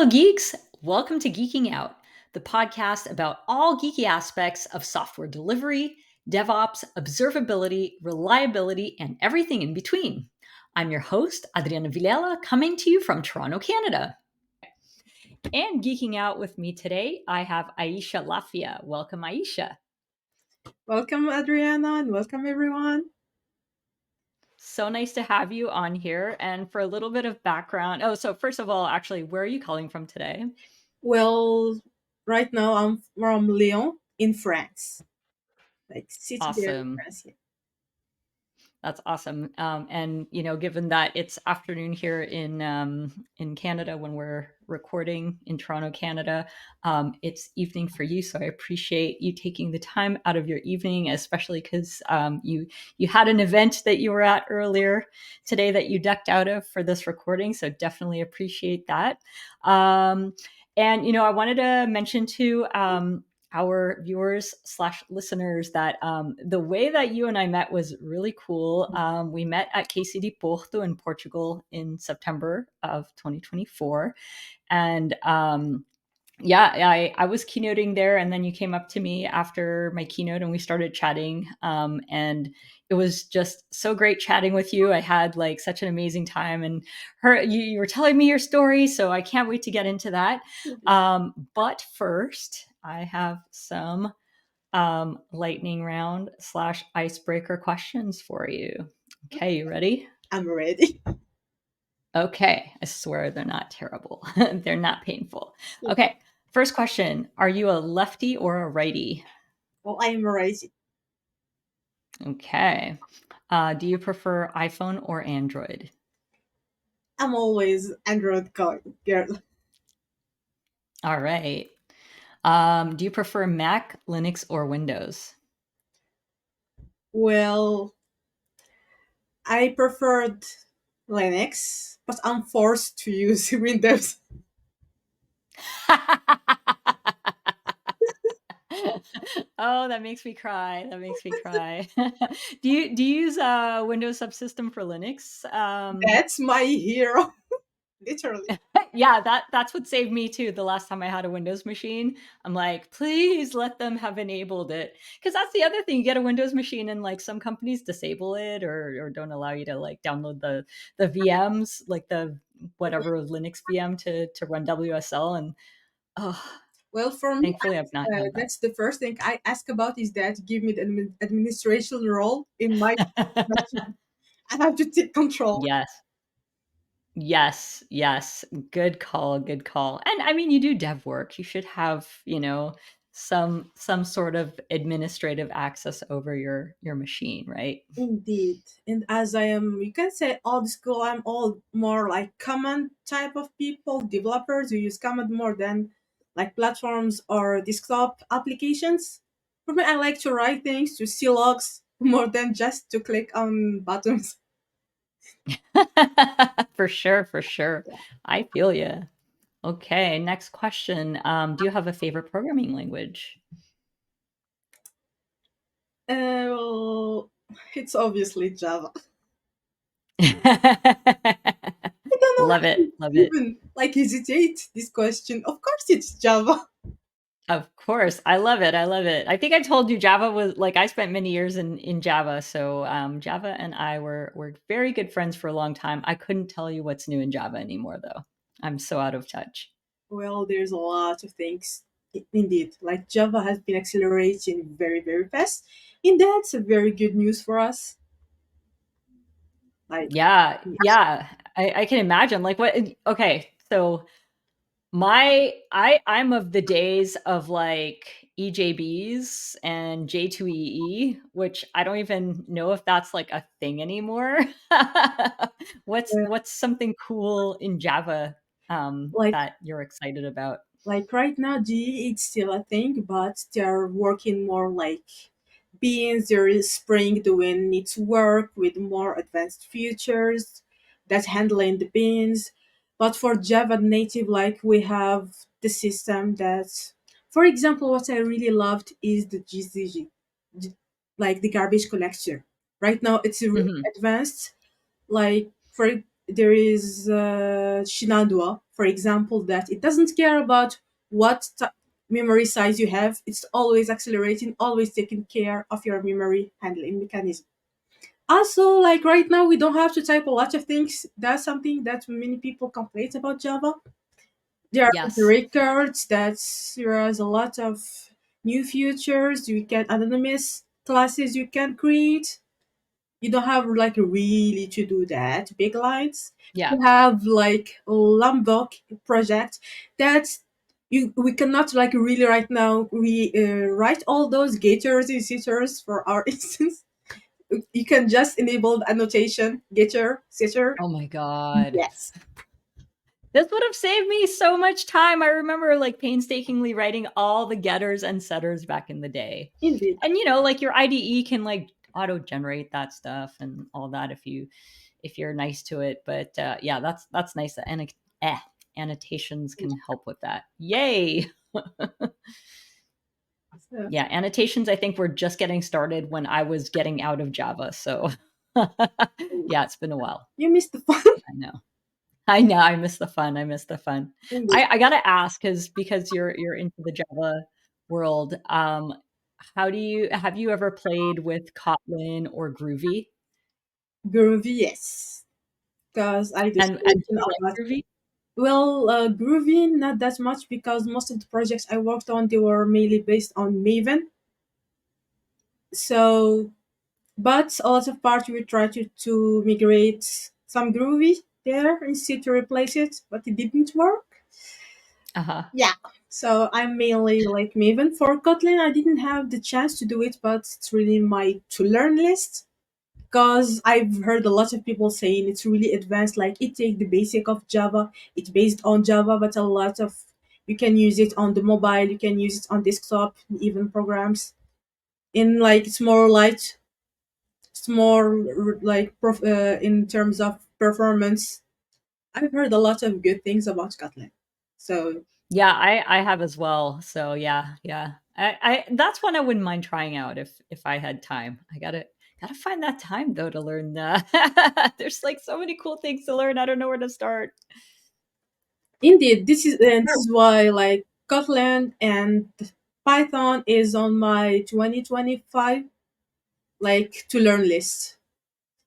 Hello, geeks. Welcome to Geeking Out, the podcast about all geeky aspects of software delivery, DevOps, observability, reliability, and everything in between. I'm your host, Adriana Vilela, coming to you from Toronto, Canada. And geeking out with me today, I have Aicha Laafia. Welcome, Aicha. Welcome, Adriana, and welcome, everyone. So nice to have you on here. And for a little bit of background, so first of all, actually, where are you calling from today? Well, right now I'm from Lyon in France, like city there in Awesome. France. Yeah. That's awesome. And given that it's afternoon here in Canada when we're recording in Toronto, Canada, it's evening for you. So I appreciate you taking the time out of your evening, especially because you had an event that you were at earlier today that you ducked out of for this recording. So definitely appreciate that. And I wanted to mention too. Our viewers slash listeners that the way that you and I met was really cool. We met at KCD Porto in Portugal in September of 2024. And I was keynoting there, and then you came up to me after my keynote and we started chatting. And it was just so great chatting with you. I had like such an amazing time, and you were telling me your story, so I can't wait to get into that. But first, I have some lightning round slash icebreaker questions for you. Okay, you ready? I'm ready. Okay, I swear they're not terrible. They're not painful. Okay, first question. Are you a lefty or a righty? Well, I'm ready. Okay. Do you prefer iPhone or Android? I'm always Android girl. All right. Do you prefer Mac, Linux, or Windows? Well, I preferred Linux, but I'm forced to use Windows. Oh, that makes me cry. That makes me cry. Do you use a Windows subsystem for Linux? That's my hero, literally. Yeah, that's what saved me too. The last time I had a Windows machine, I'm like, please let them have enabled it, because that's the other thing. You get a Windows machine, and like some companies disable it or don't allow you to like download the VMs, like the whatever Linux VM to run WSL, and oh, Well, for me, thankfully I've not had that's the first thing I ask about is that give me the administration role in my machine. I have to take control. yes. Yes, yes. Good call, good call. And I mean, you do dev work. You should have, some sort of administrative access over your machine, right? Indeed. And as I am, you can say old school, I'm all more like command type of people, developers who use command more than like platforms or desktop applications. For me, I like to write things, to see logs more than just to click on buttons. For sure, for sure. I feel you. Okay, next question. Do you have a favorite programming language? Well, it's obviously Java. I don't know Love how it, to love it. even like hesitate this question. Of course, it's Java. Of course. I love it. I love it. I think I told you Java was like I spent many years in Java. So Java and I were very good friends for a long time. I couldn't tell you what's new in Java anymore though. I'm so out of touch. Well, there's a lot of things. Indeed, like Java has been accelerating very, very fast. And that's a very good news for us. Like, Yeah, yes. yeah. I can imagine. Like what okay, so I'm of the days of like EJBs and J2EE, which I don't even know if that's like a thing anymore. What's something cool in Java like, that you're excited about? like right now, G it's still a thing, but they're working more like beans. There is Spring doing its work with more advanced features that's handling the beans. But for Java native, like we have the system that, for example, what I really loved is the GCG, like the garbage collector. Right now, it's really Mhm. advanced. Like for there is Shinadwa, for example, that it doesn't care about what memory size you have. It's always accelerating, always taking care of your memory handling mechanism. Also, like right now, we don't have to type a lot of things. That's something that many people complain about Java. There are Yes. records that there is a lot of new features. You can anonymous classes you can create. You don't have like really to do that big lines. Yeah. You have like a Lombok project that we cannot like really right now we write all those getters and setters for our instance. You can just enable the annotation getter setter. Oh my god. Yes, This would have saved me so much time. I remember like painstakingly writing all the getters and setters back in the day. indeed. And like your IDE can like auto generate that stuff and all that if you're nice to it. But yeah, that's nice that annotations can help with that. Yay. So, Yeah, annotations I think were just getting started when I was getting out of Java. So yeah, it's been a while. you missed the fun. I know. I know. I miss the fun. I miss the fun. Indeed. I gotta ask because you're into the Java world. How do you have you ever played with Kotlin or Groovy? Groovy, yes. Because I just And do mentioned you all like that. Groovy? Well, Groovy, not that much because most of the projects I worked on, they were mainly based on Maven. So, but a lot of parts we tried to migrate some Groovy there instead to replace it, but it didn't work. Uh huh. Yeah. So I'm mainly like Maven. For Kotlin, I didn't have the chance to do it, but it's really my to learn list because I've heard a lot of people saying it's really advanced. Like it takes the basic of Java, it's based on Java, but a lot of you can use it on the mobile, you can use it on desktop, even programs. In like it's more light, it's more like in terms of performance. I've heard a lot of good things about Kotlin. So Yeah, I have as well. So yeah, yeah. I that's one I wouldn't mind trying out if I had time. I gotta find that time though to learn. There's like so many cool things to learn. I don't know where to start. indeed, this is why like Kotlin and Python is on my 2025 like to learn list.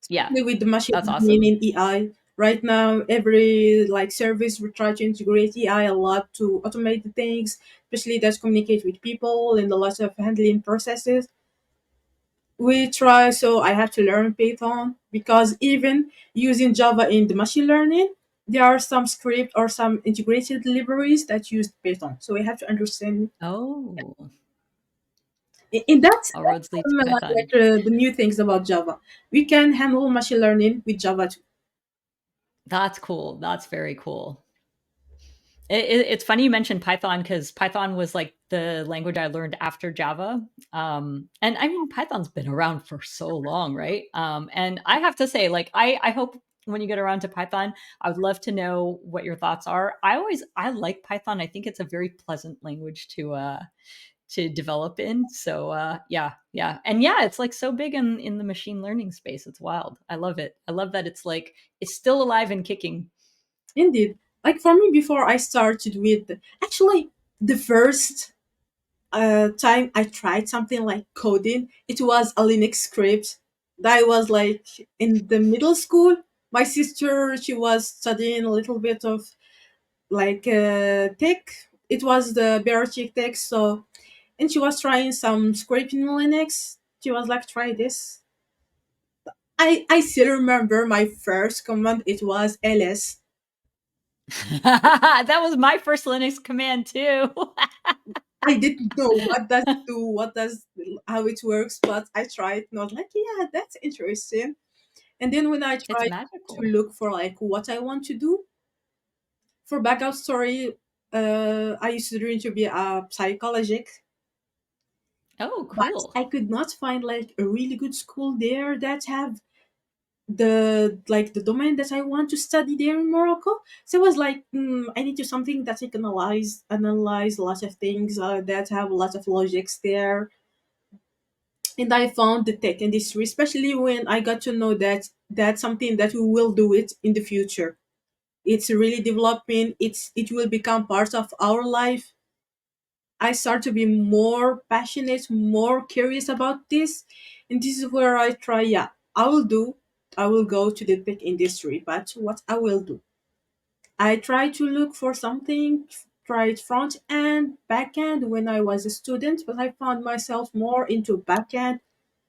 Yeah, Especially with the machine that's learning awesome. in AI. Right now, every like service we try to integrate AI a lot to automate the things, especially that communicate with people and a lot of handling processes. We try, so I have to learn Python because even using Java in the machine learning, there are some script or some integrated libraries that use Python. So we have to understand Oh, in that all roads lead to Python. the new things about Java. We can handle machine learning with Java too. That's cool. That's very cool. It's funny you mentioned Python because Python was like the language I learned after Java. And I mean, Python's been around for so long, right? And I have to say, like, I hope when you get around to Python, I would love to know what your thoughts are. I like Python. I think it's a very pleasant language to develop in. So yeah, yeah. And yeah, it's like so big in the machine learning space. It's wild. I love it. I love that it's like it's still alive and kicking. Indeed. Like for me, before I started with actually the first time I tried something like coding, it was a Linux script. That was like in the middle school. My sister, she was studying a little bit of like tech. It was the basic tech, so and she was trying some scripting in Linux. She was like, "Try this." I still remember my first command. It was ls. That was my first Linux command too. I didn't know what does it do, what does how it works, but I tried and I was like, yeah, that's interesting. And then when I It's tried to magical. look for like what I want to do for backup story, I used to dream to be a psychologist, Oh, but cool. I could not find like a really good school there that have the like the domain that I want to study there in Morocco. So I was like, I need to something that I can analyze a lot of things that have a lot of logics there. And I found the tech industry, especially when I got to know that that's something that we will do it in the future. It's really developing. It will become part of our life. I start to be more passionate, more curious about this, and this is where I try. Yeah, I will do. I will go to the tech industry, but what I will do, I try to look for something. Tried front end, back end when I was a student, but I found myself more into back end,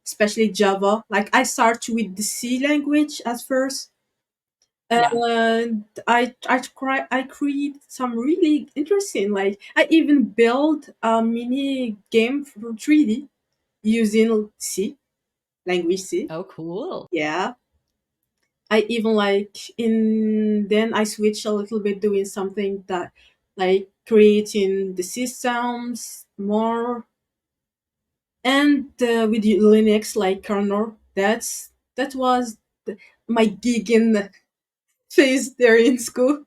especially Java. Like I start with the C language at first, Yeah. and I create some really interesting. Like I even build a mini game for 3D using C language C. Oh, cool. Yeah, I even like in then I switch a little bit doing something that like creating the systems more and with Linux like kernel. That was my gig in phase there in school.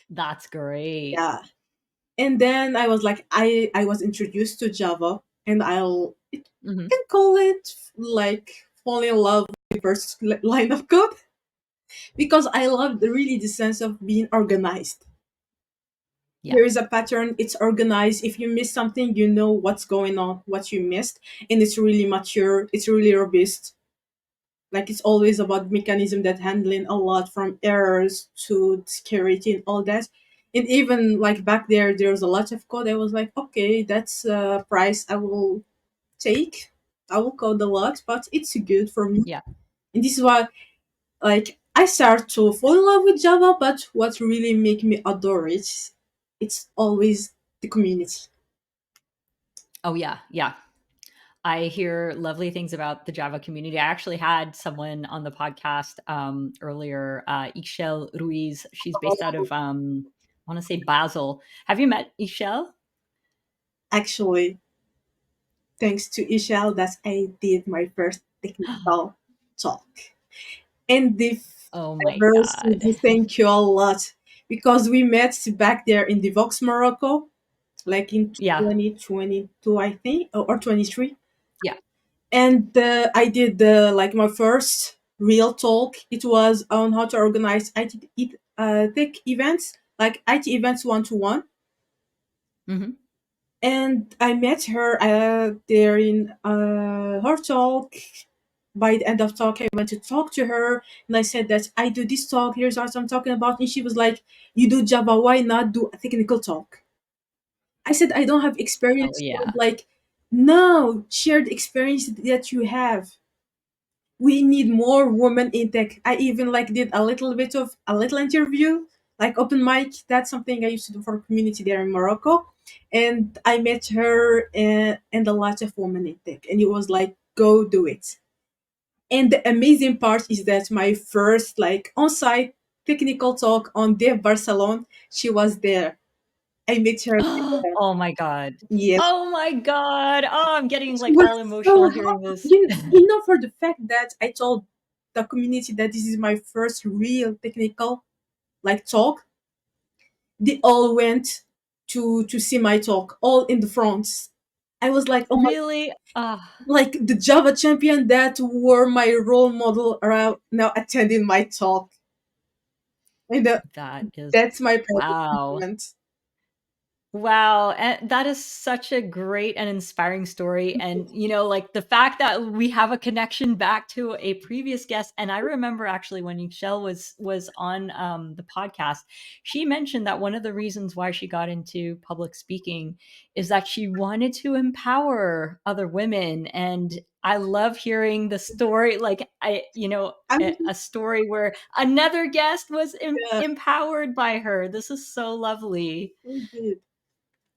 That's great. Yeah, and then I was like I was introduced to Java, and I'll it, Hmm. can call it like falling in love with the first line of code because I loved really the sense of being organized. Yeah. There is a pattern, it's organized. If you miss something, you know what's going on, what you missed, and it's really mature, it's really robust. Like it's always about mechanism that handling a lot from errors to security and all that. And even like back there was a lot of code. I was like, okay, that's a price I will take. I will code a lot, but it's good for me. Yeah. And this is why like I start to fall in love with Java, but what really make me adore it, it's always the community. Oh, yeah. Yeah. I hear lovely things about the Java community. I actually had someone on the podcast earlier, Ishel Ruiz. She's based out of, I want to say Basel. Have you met Ishel? Actually, thanks to Ishal, that I did my first technical talk. And the Oh my first, God. thank you a lot because we met back there in the Vox Morocco, like in Yeah. 2022, I think, or 23. Yeah. And I did like my first real talk. It was on how to organize tech events, like IT events 1-to-1. Hmm. And I met her there in her talk. By the end of talk, I went to talk to her, and I said that I do this talk. Here's what I'm talking about, and she was like, "You do Java, why not do a technical talk?" I said, "I don't have Oh, experience." She was yeah. like, "No, share the experience that you have. We need more women in tech." I even like did a little bit of a little interview, like open mic. That's something I used to do for a community there in Morocco, and I met her and a lot of women in tech, and it was like, go do it. And the amazing part is that my first like on-site technical talk on Dev Barcelona, she was there. I met her there. Oh my God. Yes. Oh my God. Oh, I'm getting She like was all so emotional hearing happy. this. You know, for the fact that I told the community that this is my first real technical like talk, they all went to see my talk, all in the front. I was like, oh my, Really? like the Java champion that were my role model are now attending my talk. And That is, that's my proudest wow. moment. Wow, and that is such a great and inspiring story, and, like, the fact that we have a connection back to a previous guest, and I remember actually when Michelle was on, the podcast, she mentioned that one of the reasons why she got into public speaking is that she wanted to empower other women, and I love hearing the story, like, I'm a story where another guest was uh, empowered by her. This is so lovely. indeed.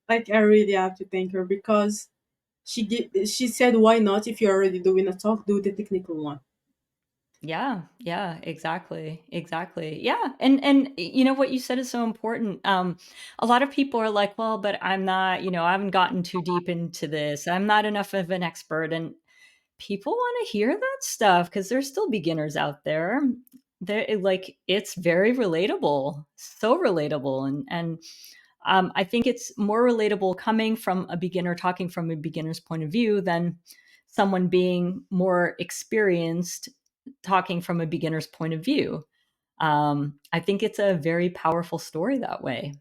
Like I really have to thank her because she said why not if you're already doing a talk, do the technical one. Yeah, yeah, exactly. Exactly. Yeah. And you know what you said is so important. A lot of people are like, well, but I'm not, I haven't gotten too deep into this. I'm not enough of an expert. And people want to hear that stuff because there's still beginners out there. Like it's very relatable. So relatable. And I think it's more relatable coming from a beginner talking from a beginner's point of view than someone being more experienced talking from a beginner's point of view. I think it's a very powerful story that way.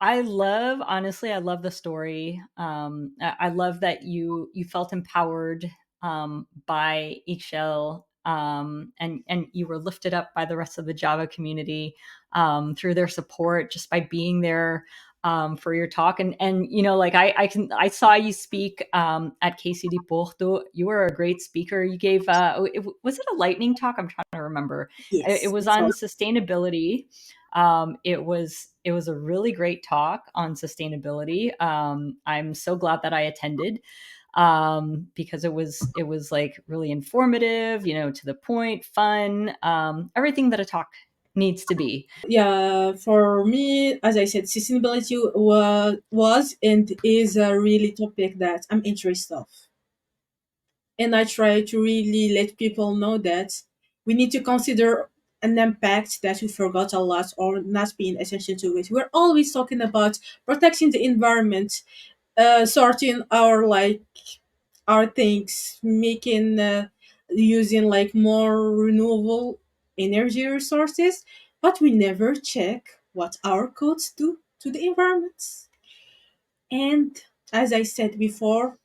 Honestly, I love the story. I love that you felt empowered by Excel, and you were lifted up by the rest of the Java community through their support just by being there for your talk. And like I saw you speak at KCD Porto. You were a great speaker. You gave was it a lightning talk? I'm trying to remember. It Yes, was it's on all. sustainability. It was a really great talk on sustainability. I'm so glad that I attended because it was like really informative, to the point, fun, everything that a talk needs to be. Yeah, for me, as I said, sustainability was and is a really topic that I'm interested of. And I try to really let people know that we need to consider an impact that we forgot a lot or not being attention to it. We're always talking about protecting the environment, sorting our things, making using like more renewable energy resources, but we never check what our codes do to the environment. And as I said before,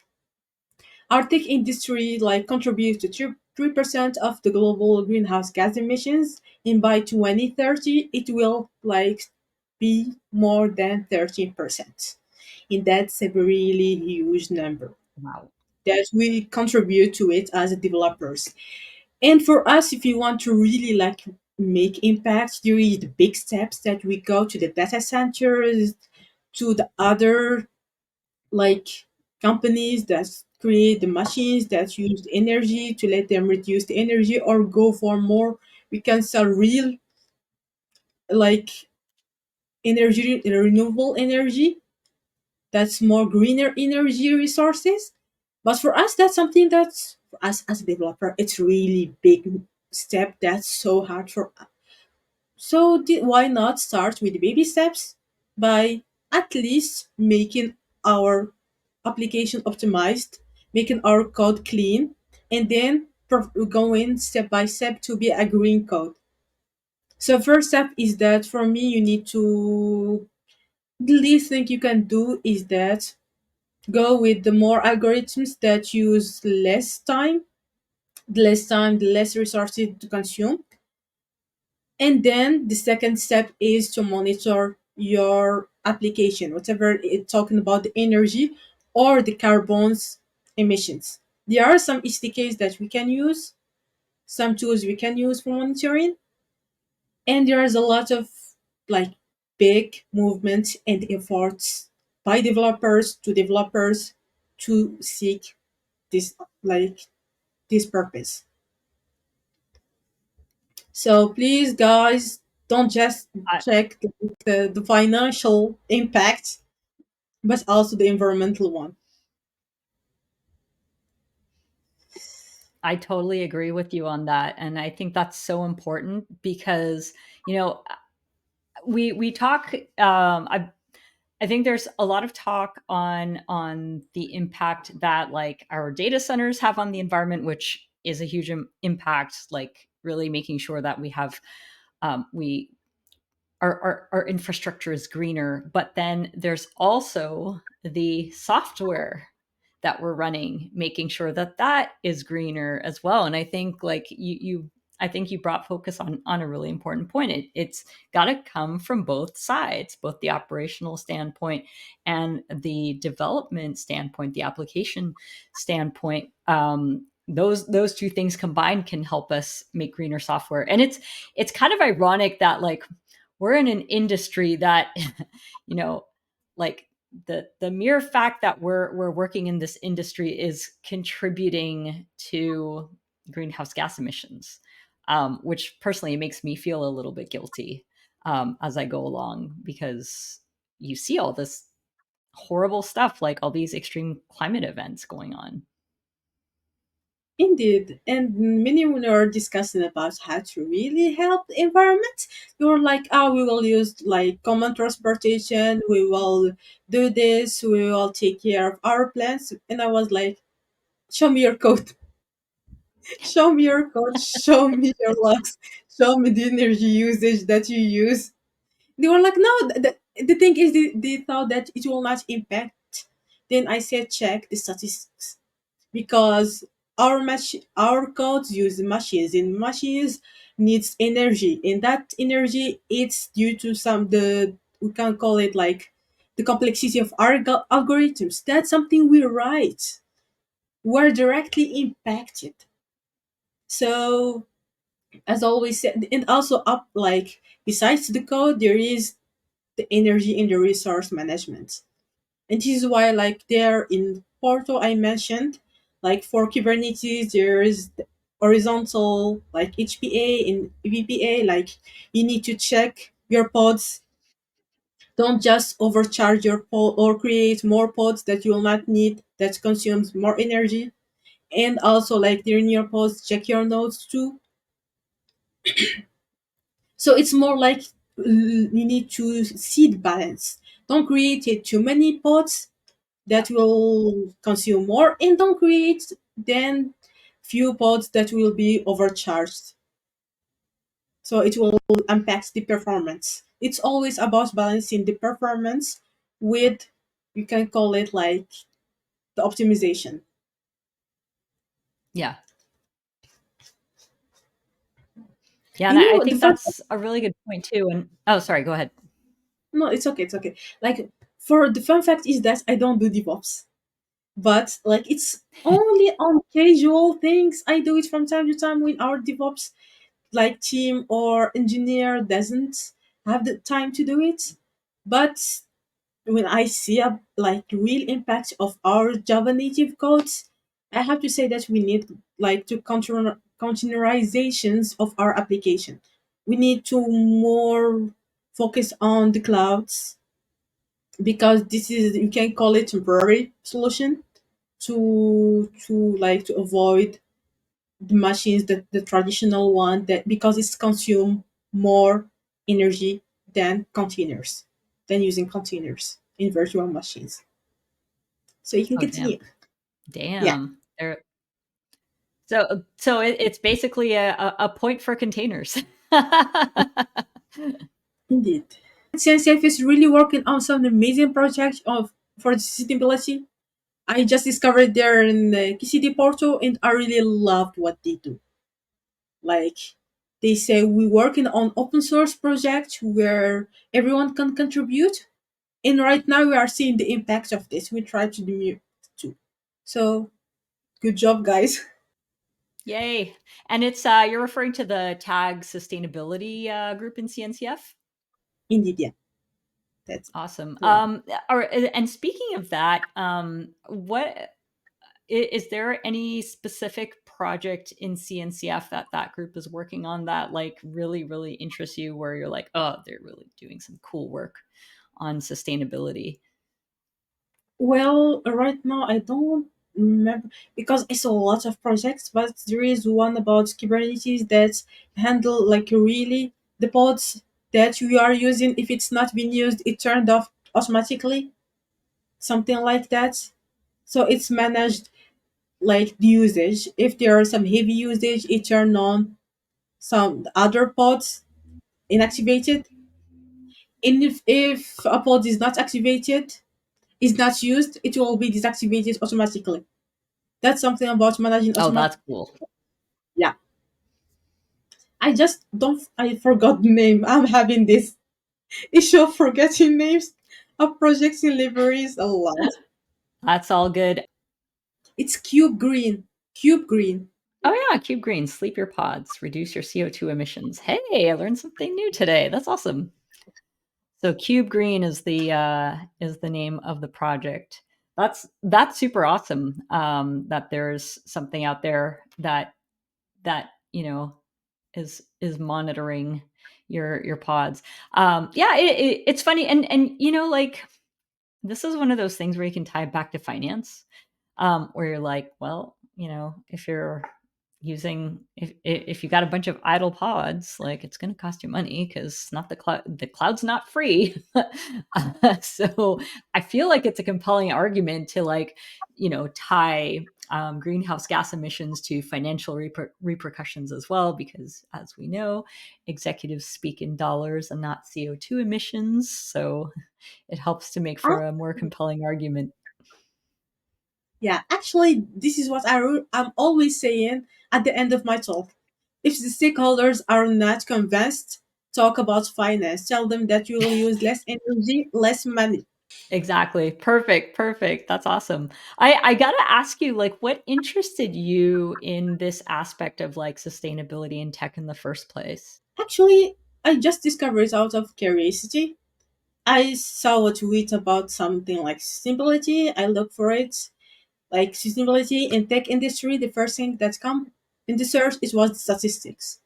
our tech industry like contributes to 3% of the global greenhouse gas emissions, and by 2030 it will like be more than 13%. And that's a really huge number Wow. that we contribute to it as developers. And for us, if you want to really like make impact, there is the big steps that we go to the data centers, to the other like companies that create the machines that use energy to let them reduce the energy or go for more. We can sell real like energy, renewable energy that's more greener energy resources. But for us, that's something that's for us as a developer, it's really big step that's so hard for us. So why not start with baby steps by at least making our application optimized, making our code clean, and then going step by step to be a green code. So first step is that for me, you need to the least thing you can do is that go with the more algorithms that use less time, the less resources to consume. And then the second step is to monitor your application, whatever it's talking about the energy or the carbon's emissions. There are some SDKs that we can use, some tools we can use for monitoring, and there's a lot of like big movements and efforts by developers to seek this like this purpose. So please guys, don't just I, check the financial impact but also the environmental one. I totally agree with you on that, and I think that's so important because you know we talk. I think there's a lot of talk on the impact that like our data centers have on the environment, which is a huge impact. Like really making sure that we have we our infrastructure is greener. But then there's also the software that we're running, making sure that that is greener as well. And I think like I think you brought focus on a really important point. It's got to come from both sides, both the operational standpoint and the development standpoint, the application standpoint. Those two things combined can help us make greener software. And it's kind of ironic that like we're in an industry that you know like the mere fact that we're working in this industry is contributing to greenhouse gas emissions, which personally makes me feel a little bit guilty as I go along because you see all this horrible stuff like all these extreme climate events going on. Indeed, and many when are discussing about how to really help the environment, you're like, oh, we will use like common transportation, we will do this, we will take care of our plants. And I was like, Show me your code. Show me your code. Show me your logs. Show me the energy usage that you use. They were like, no, the thing is, they thought that it will not impact. Then I said, check the statistics because our codes use machines, and machines needs energy, and that energy it's due to some the we can call it like the complexity of our algorithms. That's something we write. We're directly impacted. So as always said, and also up like besides the code, there is the energy and the resource management. And this is why like there in Porto I mentioned, like for Kubernetes there is the horizontal like HPA and VPA, like you need to check your pods. Don't just overcharge your pod or create more pods that you will not need that consumes more energy. And also like during your pods, check your nodes too. So it's more like you need to see the balance. Don't create too many pods that will consume more, and don't create then few pods that will be overcharged. So it will impact the performance. It's always about balancing the performance with, you can call it like the optimization. Yeah. Yeah, and You I know the think fun. that's a really good point too. And oh, sorry, go ahead. No, it's okay. It's okay. Like for the fun fact is that I don't do DevOps, but like it's only on casual things. I do it from time to time when our DevOps like team or engineer doesn't have the time to do it. But when I see a like real impact of our Java native codes, I have to say that we need like to containerizations of our application. We need to more focus on the clouds because this is, you can call it temporary solution to like to avoid the machines, the traditional one, that because it's consume more energy than containers, than using containers in virtual machines. So you can Oh, damn. continue. Yeah, Damn. So it's basically a point for containers. indeed. CNCF is really working on some amazing projects of for the sustainability. I just discovered there in the KCD portal, and I really loved what they do. Like they say, we working on open source project where everyone can contribute. And right now we are seeing the impact of this. We try to do it too. So good job, guys. Yay. And it's you're referring to the tag sustainability group in CNCF? Indeed, yeah, that's Awesome. the one. And speaking of that, is there any specific project in CNCF that that group is working on that like really really interests you, where you're like, oh, they're really doing some cool work on sustainability? Well, right now I don't remember because it's a lot of projects, but there is one about Kubernetes that handle like really the pods that you are using. If it's not being used, it turned off automatically, something like that. So it's managed like the usage. If there are some heavy usage, it turn on some other pods inactivated. And if a pod is not activated, is not used, it will be deactivated automatically. That's something about managing Oh, automatic. that's cool. Yeah, I just don't. I forgot the name. I'm having this issue of forgetting names of projects and libraries a lot. That's all good. It's Cube Green. Cube Green. Oh yeah, Cube Green, sleep your pods, reduce your CO2 emissions. Hey, I learned something new today. That's awesome. So Cube Green is the name of the project. That's super awesome. That there's something out there that is monitoring your pods. Yeah, it's funny, and like this is one of those things where you can tie it back to finance, where you're like, well, if you're using, if you got a bunch of idle pods, like it's going to cost you money because not the cloud's not free. So I feel like it's a compelling argument to like, tie greenhouse gas emissions to financial repercussions as well, because as we know, executives speak in dollars and not CO2 emissions. So it helps to make for a more compelling argument. Yeah, actually, this is what I'm always saying at the end of my talk. If the stakeholders are not convinced, talk about finance. Tell them that you will use less energy, less money. Exactly. Perfect. Perfect. That's awesome. I got to ask you, like, what interested you in this aspect of like sustainability in tech in the first place? Actually, I just discovered it out of curiosity. I saw a tweet about something like sustainability. I looked for it. Like sustainability in tech industry, the first thing that come in the search it was the statistics.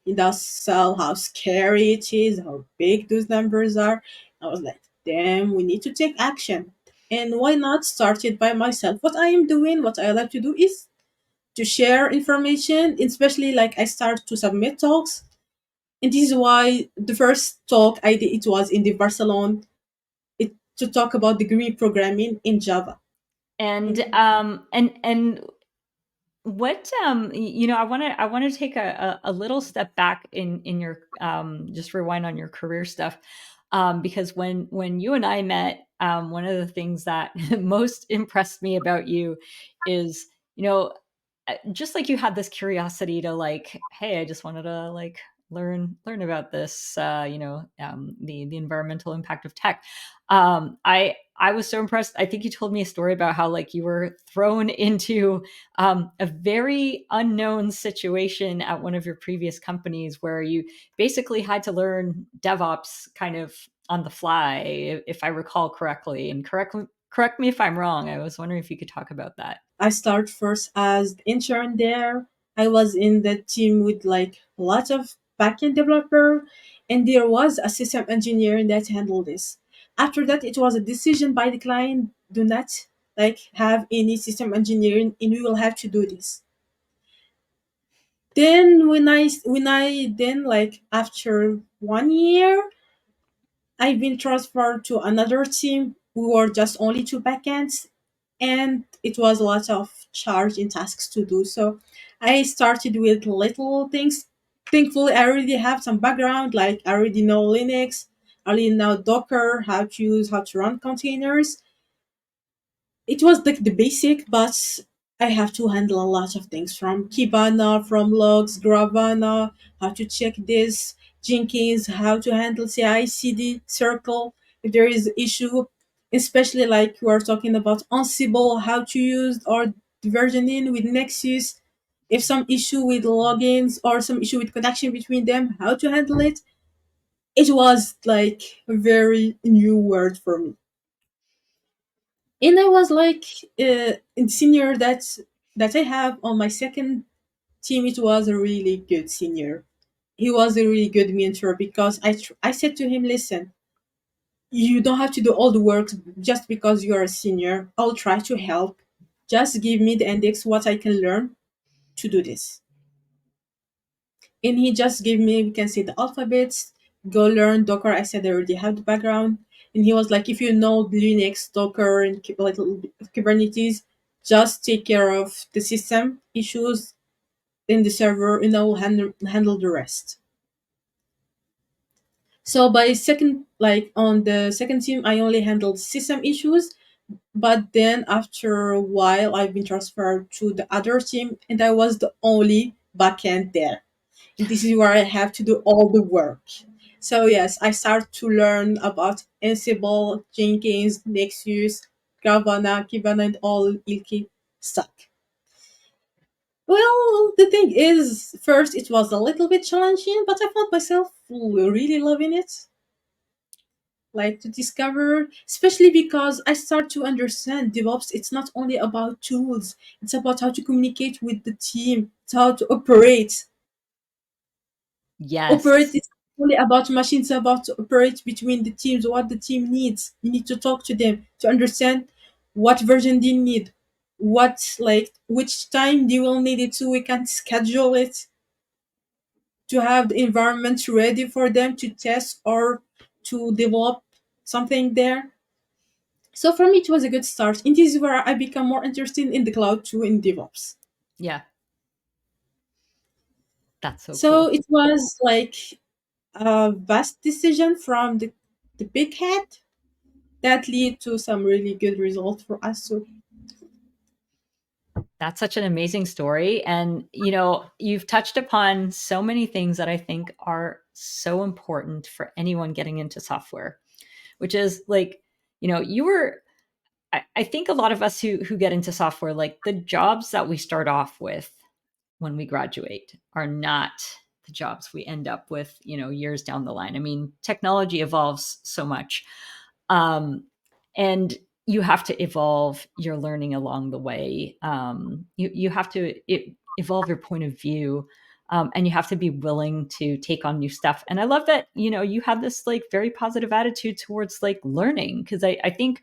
It does sell how scary it is, how big those numbers are. I was like, damn, we need to take action. And why not start it by myself? What I am doing, what I like to do is to share information, especially like I start to submit talks. And this is why the first talk I did it was in the Barcelona it to talk about degree programming in Java. And And what I want to take a little step back in your just rewind on your career stuff, because when you and I met, one of the things that most impressed me about you is, just like you had this curiosity to like, hey, I just wanted to like learn about this, the environmental impact of tech. I was so impressed. I think you told me a story about how like you were thrown into a very unknown situation at one of your previous companies where you basically had to learn DevOps kind of on the fly, if I recall correctly. And correct me if I'm wrong. I was wondering if you could talk about that. I start first as the intern there. I was in the team with like a lot of backend developer, and there was a system engineer that handled this. After that, it was a decision by the client: do not like have any system engineering, and we will have to do this. Then when I then like after 1 year, I've been transferred to another team. We were just only two backends, and it was a lot of charge and tasks to do. So I started with little things. Thankfully, I already have some background, like I already know Linux, I already know Docker, how to run containers. It was like the basic, but I have to handle a lot of things from Kibana, from logs, Grafana, how to check this, Jenkins, how to handle CI/CD circle if there is issue, especially like we are talking about Ansible, how to use or versioning with Nexus. If some issue with logins or some issue with connection between them, how to handle it. It was like a very new word for me. And I was like in senior that I have on my second team. It was a really good senior. He was a really good mentor because I said to him, listen, you don't have to do all the work just because you are a senior. I'll try to help. Just give me the index what I can learn to do this. And he just gave me, we can say, the alphabets. Go learn Docker. I said I already have the background. And he was like, if you know Linux, Docker, and little Kubernetes, just take care of the system issues in the server, and I will handle the rest. So by second, like on the second team, I only handled system issues. But then after a while, I've been transferred to the other team, and I was the only backend there. And this is where I have to do all the work. So yes, I start to learn about Ansible, Jenkins, Nexus, Grafana, Kibana, and all Ilki stuff. Well, the thing is, first it was a little bit challenging, but I found myself really loving it. Like to discover, especially because I start to understand DevOps. It's not only about tools; it's about how to communicate with the team, it's how to operate. Operate Yes. is only about machines, about to operate between the teams, what the team needs. You need to talk to them to understand what version they need. what, like, which time you will need it, so we can schedule it to have the environment ready for them to test or to develop something there. So for me, it was a good start. And this is where I become more interested in the cloud too, in DevOps. Yeah, that's so So cool. it was like a vast decision from the big head that lead to some really good results for us. So That's such an amazing story. And, you know, you've touched upon so many things that I think are so important for anyone getting into software, which is like, you know, you were, I think a lot of us who get into software, like the jobs that we start off with when we graduate are not the jobs we end up with, you know, years down the line. I mean, technology evolves so much. And you have to evolve your learning along the way. You have to evolve your point of view, and you have to be willing to take on new stuff. And I love that, you know, you have this like very positive attitude towards like learning, because I think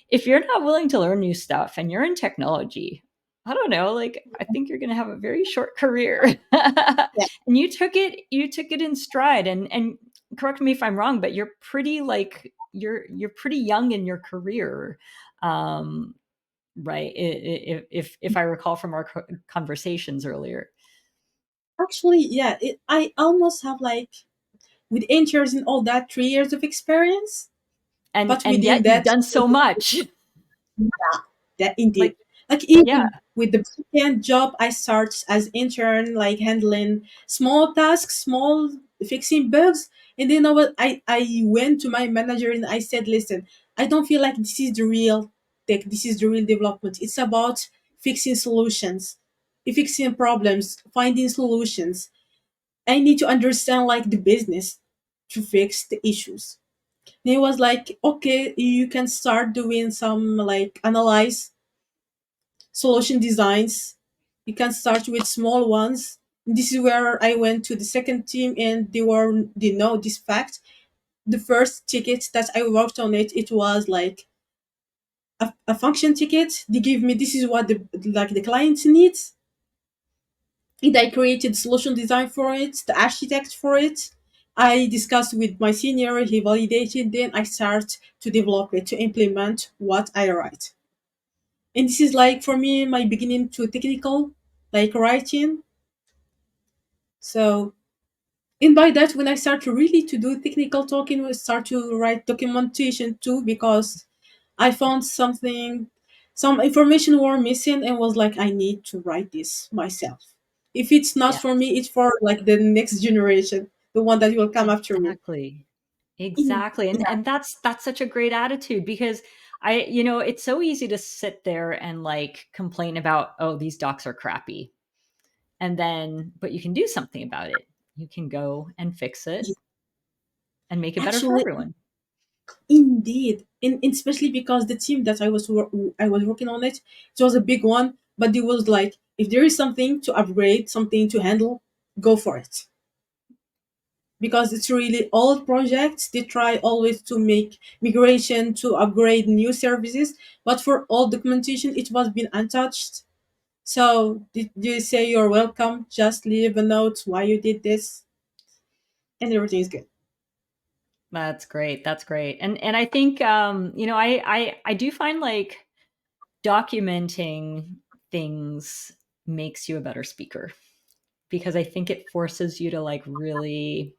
if you're not willing to learn new stuff and you're in technology, I don't know, like I think you're going to have a very short career. yeah, And you took it in stride. And correct me if I'm wrong, but you're pretty like you're pretty young in your career. Um right, if I recall from our conversations earlier. actually, yeah, I almost have like, with interns and all that, 3 years of experience. But And within yet you've that, done so much. that indeed, Like, like yeah, even with the backend job, I start as intern, like handling small tasks, small fixing bugs. And then I went to my manager and I said, listen, I don't feel like this is the real tech, this is the real development. It's about fixing solutions, fixing problems, finding solutions. I need to understand like the business to fix the issues. And he was like, okay, you can start doing some like analyze solution designs. You can start with small ones. This is where I went to the second team, and they know this fact. The first ticket that I worked on it was like a function ticket. They give me, this is what the client needs, and I created solution design for it, the architect for it. I discussed with my senior, he validated, then I start to develop it, to implement what I write. And this is like for me my beginning to technical, like writing. So, and by that, when I start to really to do technical talking, we start to write documentation too, because I found something, some information were missing, and was like, I need to write this myself. If it's not yeah, for me, it's for like the next generation, the one that will come after me. exactly. Mm, Exactly. yeah, And that's such a great attitude, because you know, it's so easy to sit there and like complain about, oh, these docs are crappy. And then but you can do something about it. You can go and fix it yeah. and make it better for Actually, everyone. indeed, and especially because the team that I was working on it, it was a big one, but it was like, if there is something to upgrade, something to handle, go for it, because it's really old projects. They try always to make migration, to upgrade new services, but for all documentation, it was been untouched. So did you say you're welcome? Just leave a note why you did this, and everything is good. That's great. That's great. And I think you know, I do find like documenting things makes you a better speaker, because I think it forces you to like really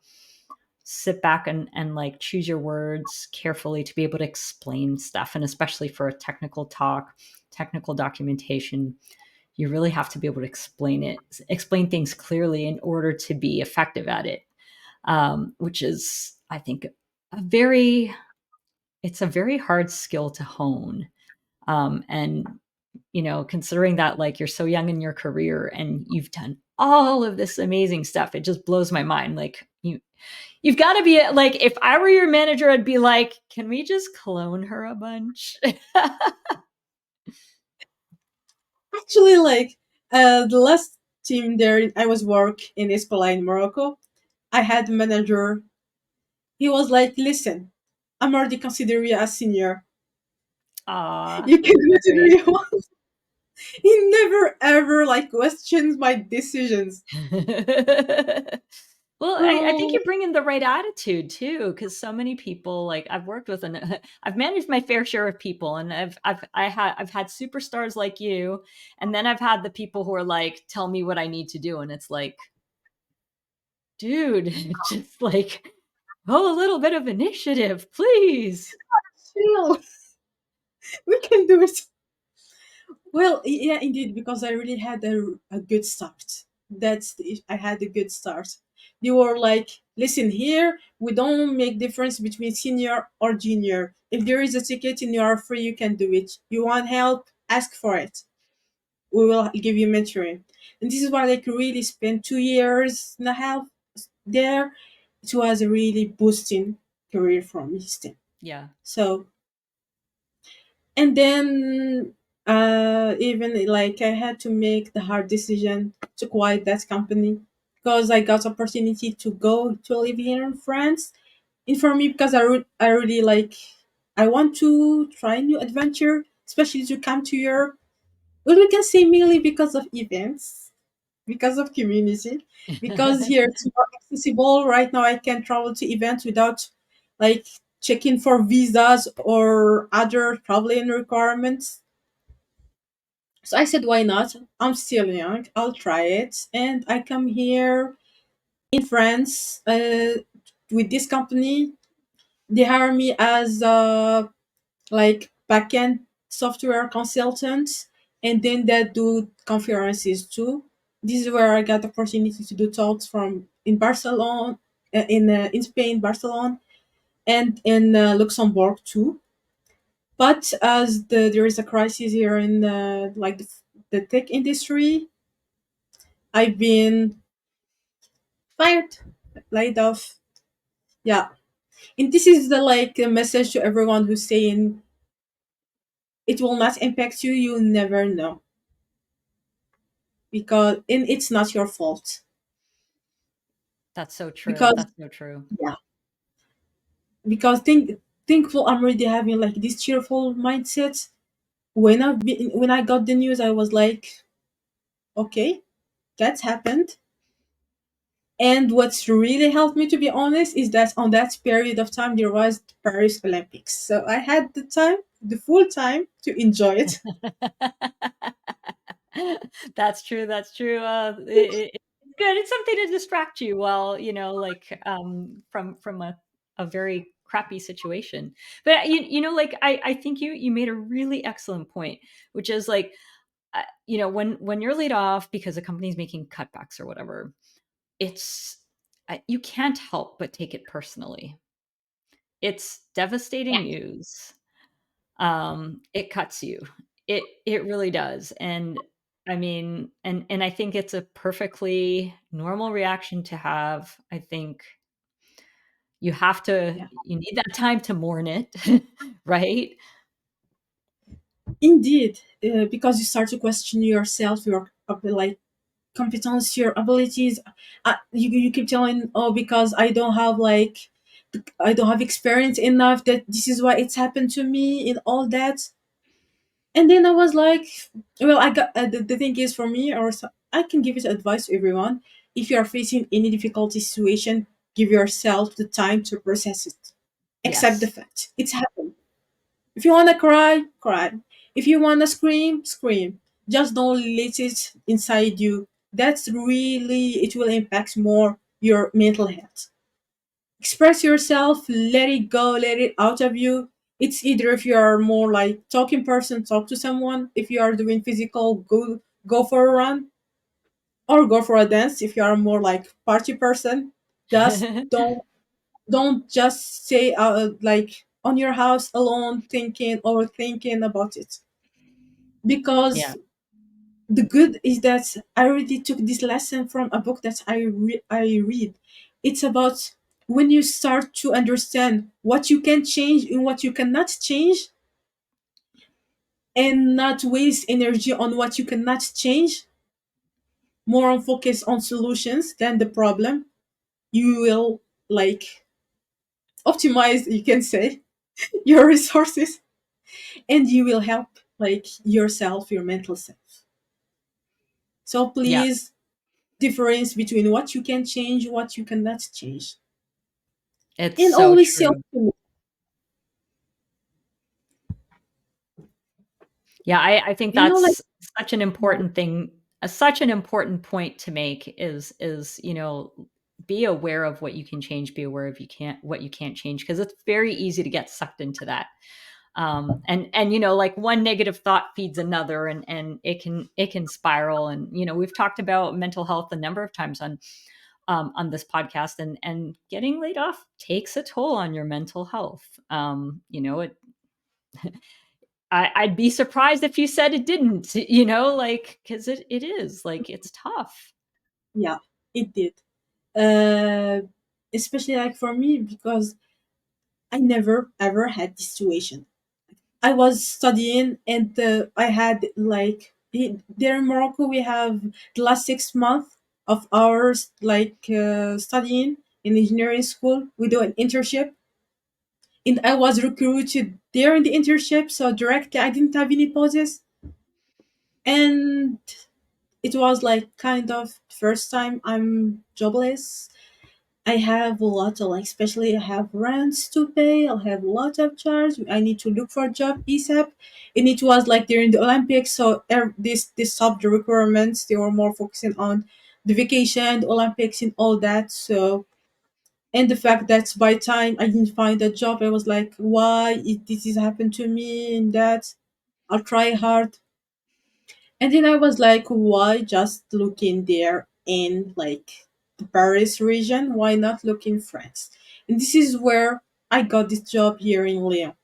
sit back and like choose your words carefully to be able to explain stuff. And especially for a technical talk, technical documentation, you really have to be able to explain things clearly in order to be effective at it. Which is, I think, a very it's a very hard skill to hone. And you know, considering that like you're so young in your career and you've done all of this amazing stuff, it just blows my mind. Like you've got to be like, if I were your manager, I'd be like, can we just clone her a bunch? Actually, like, the last team there I was work in Escala in Morocco, I had a manager. He was like, listen, I'm already considering you as senior. Aw, You can do that's whatever great. you want. He never ever like questions my decisions. Well, I think So you bring in the right attitude too, because so many people like I've worked with and I've managed my fair share of people, and I've had superstars like you, and then I've had the people who are like, tell me what I need to do, and it's like, dude, just like, oh, a little bit of initiative, please. chill, we can do it. Well, yeah, indeed, because I really had a good start. I had a good start. They were like, listen here, we don't make difference between senior or junior. If there is a ticket and you are free, you can do it. You want help, ask for it. We will give you mentoring. And this is why I could really spend 2 years and a half there. It was a really boosting career for me still. Yeah. So, and then even like I had to make the hard decision to quit that company because I got opportunity to go to live here in France. And for me, because I really like, I want to try new adventure, especially to come to Europe. Well, we can say mainly because of events, because of community, because here it's more accessible. Right now, I can travel to events without like checking for visas or other traveling requirements. So I said, why not? I'm still young. I'll try it. And I come here in France with this company. They hire me as like backend software consultant, and then they do conferences too. This is where I got the opportunity to do talks from in Barcelona, in Spain, Barcelona, and in Luxembourg too. But as there is a crisis here in like the tech industry, I've been fired, laid off. Yeah, and this is the like a message to everyone who's saying it will not impact you. You never know because and it's not your fault That's so true. because That's so true. yeah, because thankful I'm already having like this cheerful mindset. When I got the news, I was like, okay, that's happened. And what's really helped me, to be honest, is that on that period of time there was the Paris Olympics, so I had the time, the full time, to enjoy it. That's true, that's true, it's good, it's something to distract you while, like, from a very crappy situation. But, like, I think you made a really excellent point, which is, like, when you're laid off because a company's making cutbacks or whatever, it's you can't help but take it personally. It's Yeah, devastating news. It cuts you. It really does, and I mean, and I think it's a perfectly normal reaction to have. I think yeah. you need that time to mourn it, right? Indeed, because you start to question yourself, your like competence, your abilities. You keep telling, oh, because I don't have experience enough, that this is why it's happened to me and all that. And then I was like, well, I got the thing is for me, I can give it advice to everyone. If you are facing any difficulty situation, give yourself the time to process it. Accept the Yes. fact it's happened. If you wanna cry, cry. If you wanna scream, scream. Just don't let it inside you. That's really, it will impact more your mental health. Express yourself, let it go, let it out of you. It's either if you are more like talking person, talk to someone. If you are doing physical, go for a run or go for a dance. If you are more like party person, just don't just stay like on your house alone thinking or thinking about it, Yeah. because the good is that I already took this lesson from a book that I read. It's about when you start to understand what you can change and what you cannot change, and not waste energy on what you cannot change, more on focus on solutions than the problem. You will like optimize, you can say, your resources, and you will help like yourself, your mental self. So Yeah, please difference between what you can change, what you cannot change, it's and so always say true. optimism. Yeah, I think Like that's such an yeah, important thing, such an important point to make is, be aware of what you can change, be aware of you can't what you can't change, because it's very easy to get sucked into that. And like one negative thought feeds another, and it can spiral. And we've talked about mental health a number of times on this podcast, and getting laid off takes a toll on your mental health. I'd be surprised if you said it didn't, like, because it is like it's tough. yeah, it did. Uh, Especially like for me because I never ever had this situation. I was studying and I had like there in Morocco we have the last 6 months of ours like studying in engineering school. We do an internship and I was recruited there in the internship, so directly I didn't have any pauses, and it was like kind of first time I'm jobless. I have a lot of like, especially I have rents to pay. I'll have a lot of charge. I need to look for a job ASAP, and it was like during the Olympics, so this stopped the requirements. They were more focusing on the vacation, the Olympics, and all that. So, and the fact that by time I didn't find a job, I was like, why this is happened to me and that. I'll try hard. And then I was like, why just look in there in like the Paris region? Why not look in France? And this is where I got this job here in Lyon.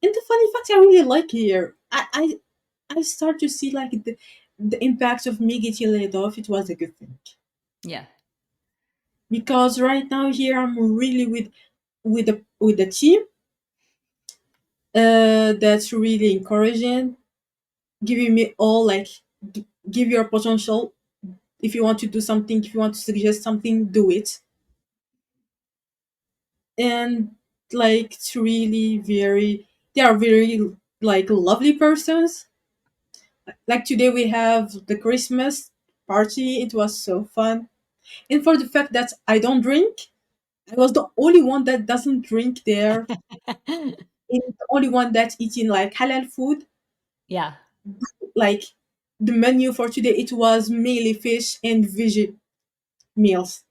And the funny fact, I really like here. I start to see like the impact of me getting laid off. It was a good thing Yeah, because right now here I'm really with the team that's really encouraging, giving me all like give your potential. If you want to do something, if you want to suggest something, do it. And like it's really very they are very like lovely persons. Like today we have the Christmas party. It was so fun. And for the fact that I don't drink, I was the only one that doesn't drink there. And the only one that's eating like halal food. yeah, Like the menu for today, it was mainly fish and veggie meals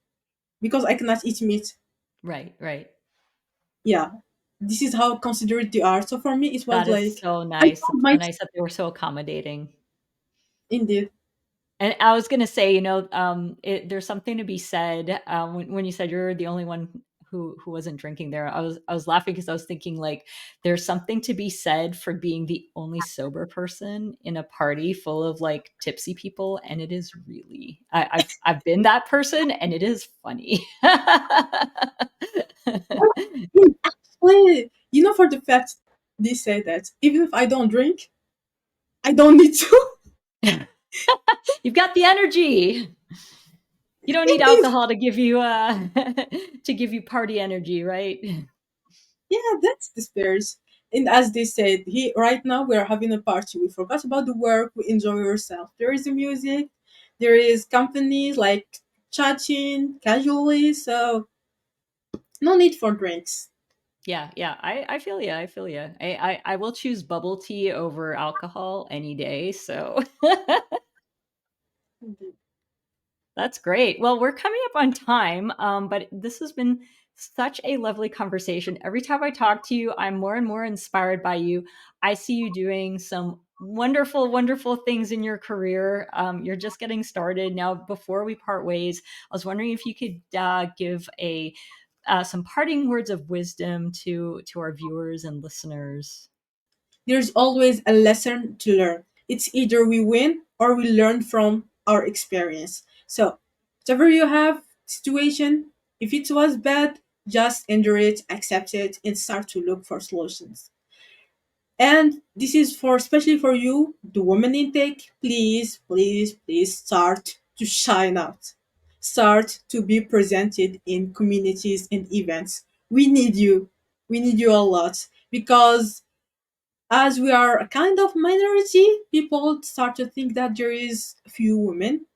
because I cannot eat meat. right, right. Yeah, this is how considerate they are. So for me, it was That is like so I nice. found It's so my nice that they were so accommodating. indeed. And I was gonna say, there's something to be said, when you said you're the only one who wasn't drinking there. I was laughing because I was thinking, like, there's something to be said for being the only sober person in a party full of like tipsy people, and it is really I've been that person, and it is funny. Actually, for the fact they say that even if I don't drink, I don't need to. You've got the energy. You don't need Indeed, alcohol to give you to give you party energy, right? yeah, that's the spirit. And as they said, right now we're having a party. We forgot about the work. We enjoy ourselves. There is the music. There is companies like chatting casually. So no need for drinks. Yeah, yeah. I feel you. I feel you. I will choose bubble tea over alcohol any day. So that's great. Well, we're coming up on time, but this has been such a lovely conversation. Every time I talk to you, I'm more and more inspired by you. I see you doing some wonderful, wonderful things in your career. You're just getting started now. Before we part ways, I was wondering if you could give a some parting words of wisdom to our viewers and listeners. There's always a lesson to learn. It's either we win or we learn from our experience. So, whatever you have, situation, if it was bad, just endure it, accept it, and start to look for solutions. And this is for especially for you, the woman intake. Please, please, please start to shine out. Start to be presented in communities and events. We need you. We need you a lot because As we are a kind of minority, people start to think that there is few women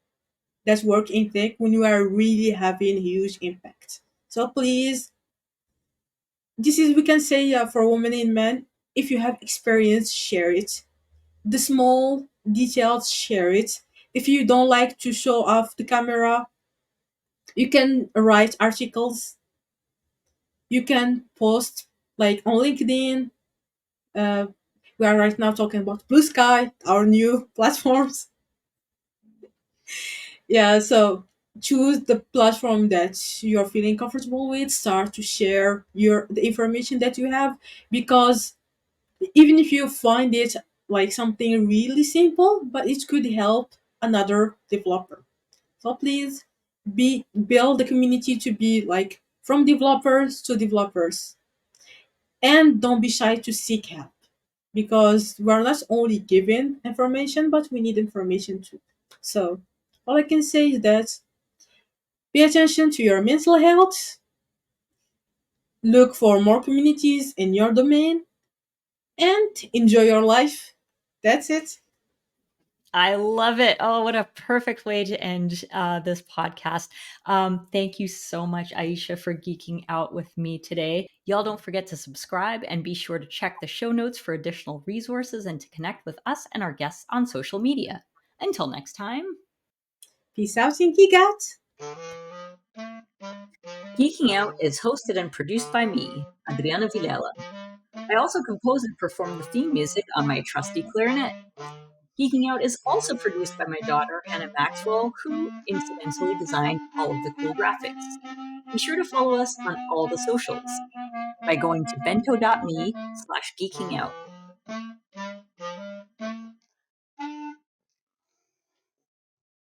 that work in tech when you are really having huge impact. So please, this is we can say for women and men. If you have experience, share it. The small details, share it. If you don't like to show off the camera, you can write articles. You can post like on LinkedIn. Uh, we are right now talking about Blue Sky, our new platforms. Yeah, so choose the platform that you're feeling comfortable with. Start to share the information that you have, because even if you find it like something really simple, but it could help another developer. So please build the community to be like from developers to developers, and don't be shy to seek help, because we're not only given information but we need information too. So all I can say is that pay attention to your mental health, look for more communities in your domain, and enjoy your life. That's it. I love it. Oh, what a perfect way to end this podcast. Thank you so much, Aisha, for geeking out with me today. Y'all don't forget to subscribe and be sure to check the show notes for additional resources and to connect with us and our guests on social media. Until next time, Peace out and geek out. Geeking Out is hosted and produced by me, Adriana Vilela. I also compose and perform the theme music on my trusty clarinet. Geeking Out is also produced by my daughter, Hannah Maxwell, who incidentally designed all of the cool graphics. Be sure to follow us on all the socials by going to bento.me/geekingout.